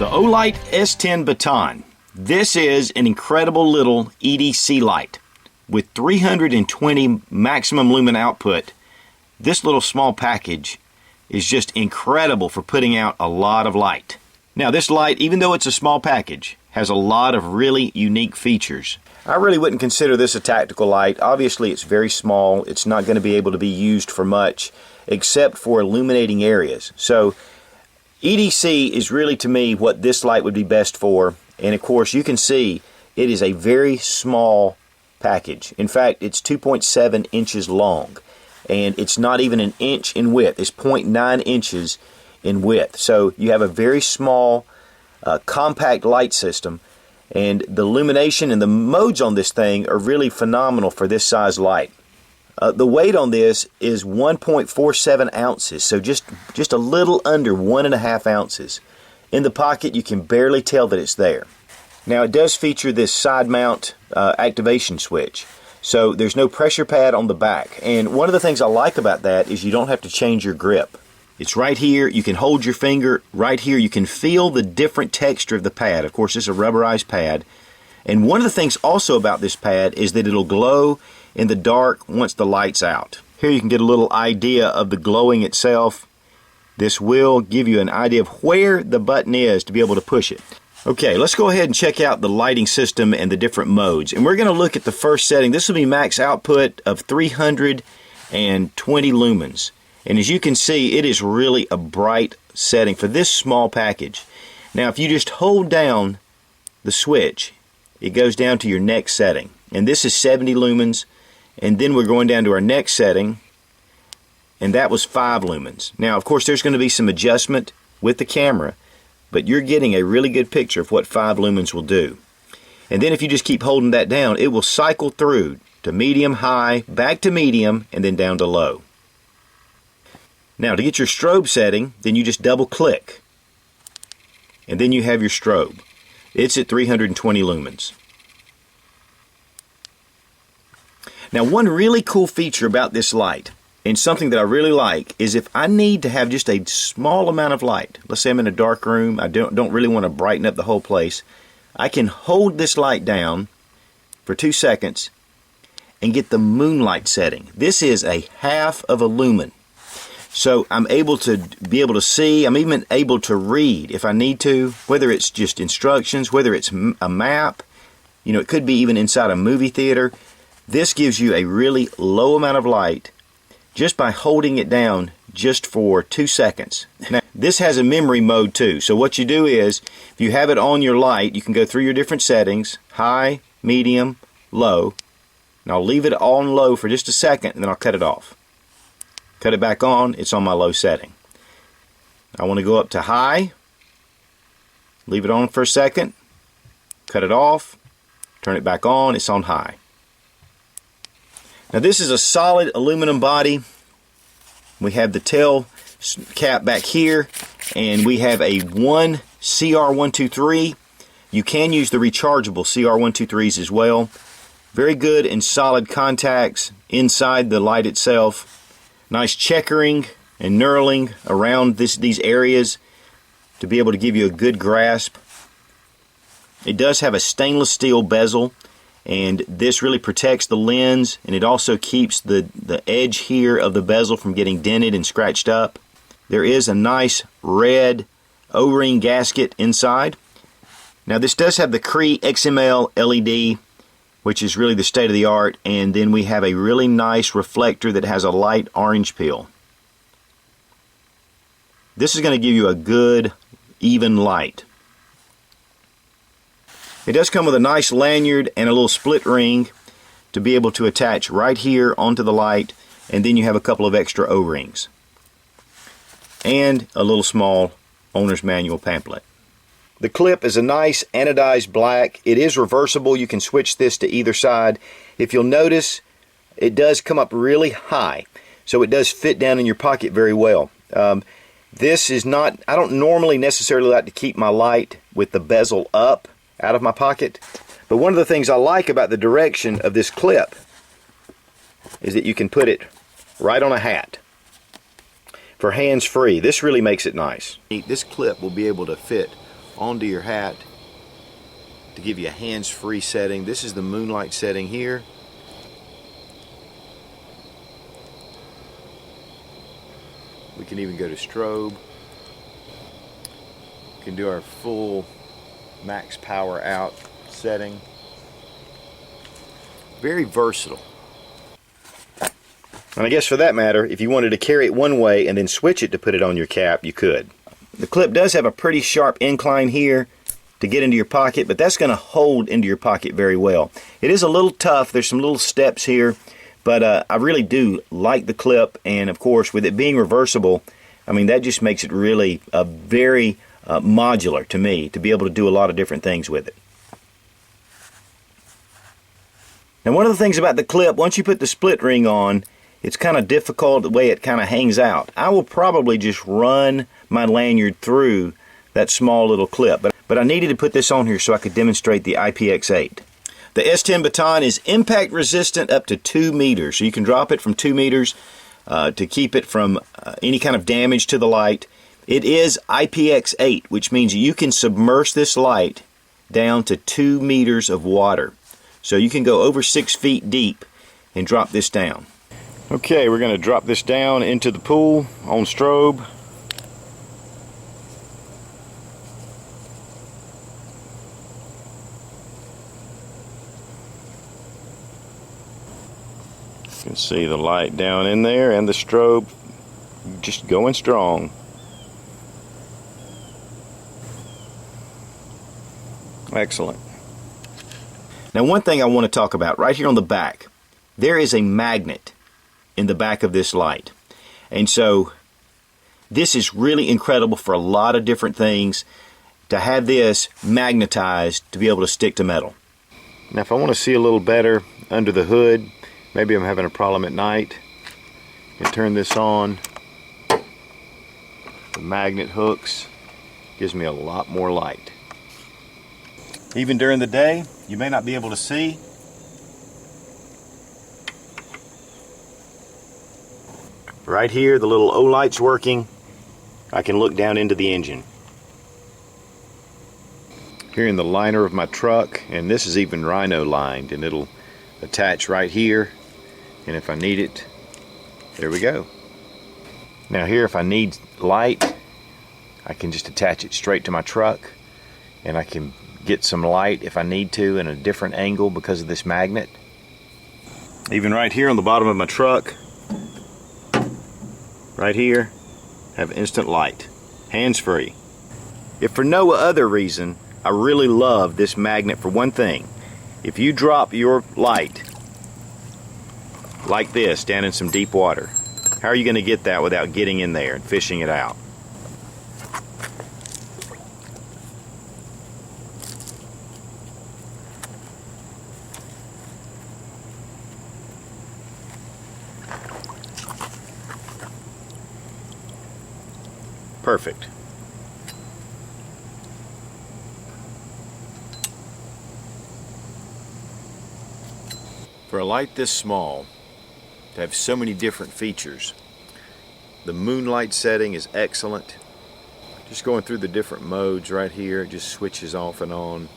The Olight S10 Baton. This is an incredible little EDC light. With 320 maximum lumen output, this little small package is just incredible for putting out a lot of light. Now this light, even though it's a small package, has a lot of really unique features. I really wouldn't consider this a tactical light. Obviously it's very small. It's not going to be able to be used for much except for illuminating areas. So EDC is really, to me, what this light would be best for. And of course you can see it is a very small package. In fact, it's 2.7 inches long, and it's not even an inch in width. It's 0.9 inches in width. So you have a very small compact light system, and the illumination and the modes on this thing are really phenomenal for this size light. The weight on this is 1.47 ounces, so just a little under 1.5 ounces. In the pocket, you can barely tell that it's there. Now, it does feature this side mount activation switch, so there's no pressure pad on the back. And one of the things I like about that is you don't have to change your grip. It's right here. You can hold your finger right here. You can feel the different texture of the pad. Of course, it's a rubberized pad. And one of the things also about this pad is that it'll glow in the dark once the light's out. Here you can get a little idea of the glowing itself. This will give you an idea of where the button is to be able to push it. Okay, let's go ahead and check out the lighting system and the different modes. And we're going to look at the first setting. This will be max output of 320 lumens. And as you can see, it is really a bright setting for this small package. Now, if you just hold down the switch, it goes down to your next setting. And this is 70 lumens. And then we're going down to our next setting, and that was 5 lumens. Now, of course, there's going to be some adjustment with the camera, but you're getting a really good picture of what 5 lumens will do. And then if you just keep holding that down, it will cycle through to medium, high, back to medium, and then down to low. Now, to get your strobe setting, then you just double click, and then you have your strobe. It's at 320 lumens. Now, one really cool feature about this light, and something that I really like, is if I need to have just a small amount of light, let's say I'm in a dark room, I don't really want to brighten up the whole place, I can hold this light down for 2 seconds and get the moonlight setting. This is a half of a lumen. So I'm able to see, I'm even able to read if I need to, whether it's just instructions, whether it's a map, it could be even inside a movie theater. This gives you a really low amount of light just by holding it down just for 2 seconds. Now, this has a memory mode too. So what you do is, if you have it on your light, you can go through your different settings, high, medium, low. And I'll leave it on low for just a second, and then I'll cut it off. Cut it back on, it's on my low setting. I want to go up to high, leave it on for a second, cut it off, turn it back on, it's on high. Now this is a solid aluminum body. We have the tail cap back here, and we have a CR123. You can use the rechargeable CR123s as well. Very good and solid contacts inside the light itself. Nice checkering and knurling around these areas to be able to give you a good grasp. It does have a stainless steel bezel, and this really protects the lens, and it also keeps the edge here of the bezel from getting dented and scratched up. There is a nice red O-ring gasket inside. Now this does have the Cree XML LED, which is really the state of the art, and then we have a really nice reflector that has a light orange peel. This is going to give you a good even light. It does come with a nice lanyard and a little split ring to be able to attach right here onto the light, and then you have a couple of extra O-rings. And a little small owner's manual pamphlet. The clip is a nice anodized black. It is reversible. You can switch this to either side. If you'll notice, it does come up really high, so it does fit down in your pocket very well. This is not, I don't normally necessarily like to keep my light with the bezel up out of my pocket, but one of the things I like about the direction of this clip is that you can put it right on a hat for hands-free. This really makes it nice. This clip will be able to fit onto your hat to give you a hands-free setting. This is the moonlight setting here. We can even go to strobe. We can do our full max power out setting. Very versatile. And I guess for that matter, if you wanted to carry it one way and then switch it to put it on your cap, you could. The clip does have a pretty sharp incline here to get into your pocket, but that's going to hold into your pocket very well. It is a little tough. There's some little steps here, but I really do like the clip, and of course with it being reversible, I mean, that just makes it really very modular to me, to be able to do a lot of different things with it. Now, one of the things about the clip, once you put the split ring on, it's kind of difficult the way it kind of hangs out. I will probably just run my lanyard through that small little clip, but I needed to put this on here so I could demonstrate the IPX8. The S10 Baton is impact resistant up to 2 meters, so you can drop it from 2 meters to keep it from any kind of damage to the light. It is IPX8, which means you can submerge this light down to 2 meters of water. So you can go over 6 feet deep and drop this down. Okay, we're going to drop this down into the pool on strobe. You can see the light down in there and the strobe just going strong. Excellent. Now, one thing I want to talk about right here on the back, there is a magnet in the back of this light. And so this is really incredible for a lot of different things, to have this magnetized to be able to stick to metal. Now, if I want to see a little better under the hood, maybe I'm having a problem at night, I can turn this on. The magnet hooks gives me a lot more light. Even during the day, you may not be able to see. Right here, the little Olight's working. I can look down into the engine. Here in the liner of my truck, and this is even rhino lined, and it'll attach right here. And if I need it, there we go. Now here, if I need light, I can just attach it straight to my truck, and I can get some light if I need to in a different angle because of this magnet. Even right here on the bottom of my truck, right here, have instant light, hands-free. If for no other reason, I really love this magnet for one thing. If you drop your light like this down in some deep water, how are you going to get that without getting in there and fishing it out? Perfect. For a light this small, to have so many different features, the moonlight setting is excellent. Just going through the different modes right here, it just switches off and on.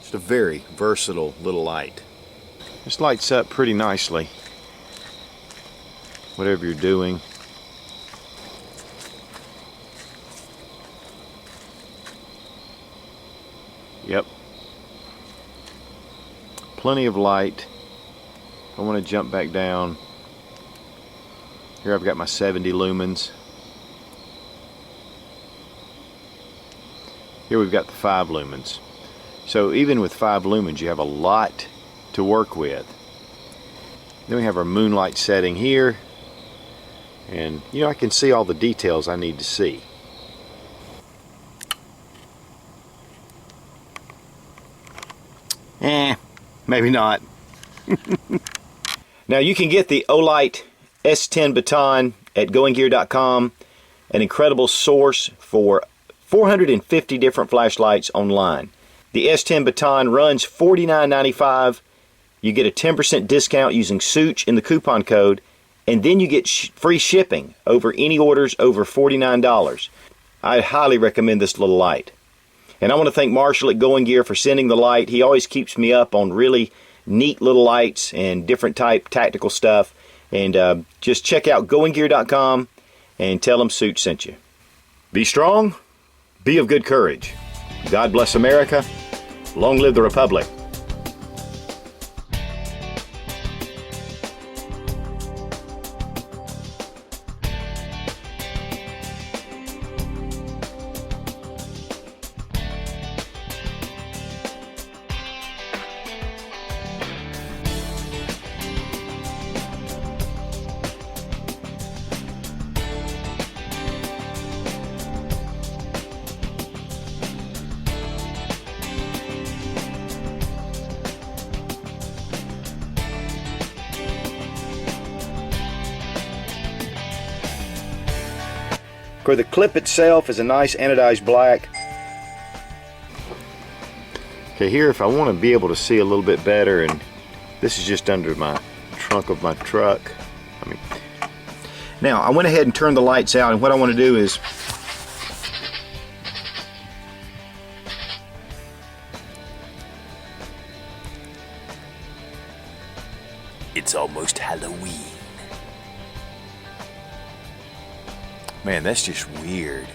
Just a very versatile little light. This lights up pretty nicely, whatever you're doing. Yep. Plenty of light. I want to jump back down. Here I've got my 70 lumens. Here we've got the 5 lumens. So even with 5 lumens, you have a lot to work with. Then we have our moonlight setting here. And you know, I can see all the details I need to see. Maybe not. Now you can get the Olight S10 Baton at goinggear.com, an incredible source for 450 different flashlights online. The S10 Baton runs $49.95. You get a 10% discount using Such in the coupon code, and then you get free shipping over any orders over $49. I highly recommend this little light. And I want to thank Marshall at Going Gear for sending the light. He always keeps me up on really neat little lights and different type tactical stuff. And just check out goinggear.com and tell him Suit sent you. Be strong, be of good courage. God bless America. Long live the Republic. The clip itself is a nice anodized black. Okay, here if I want to be able to see a little bit better, and this is just under my trunk of my truck. Now I went ahead and turned the lights out, and what I want to do is it's almost Halloween. Man, that's just weird.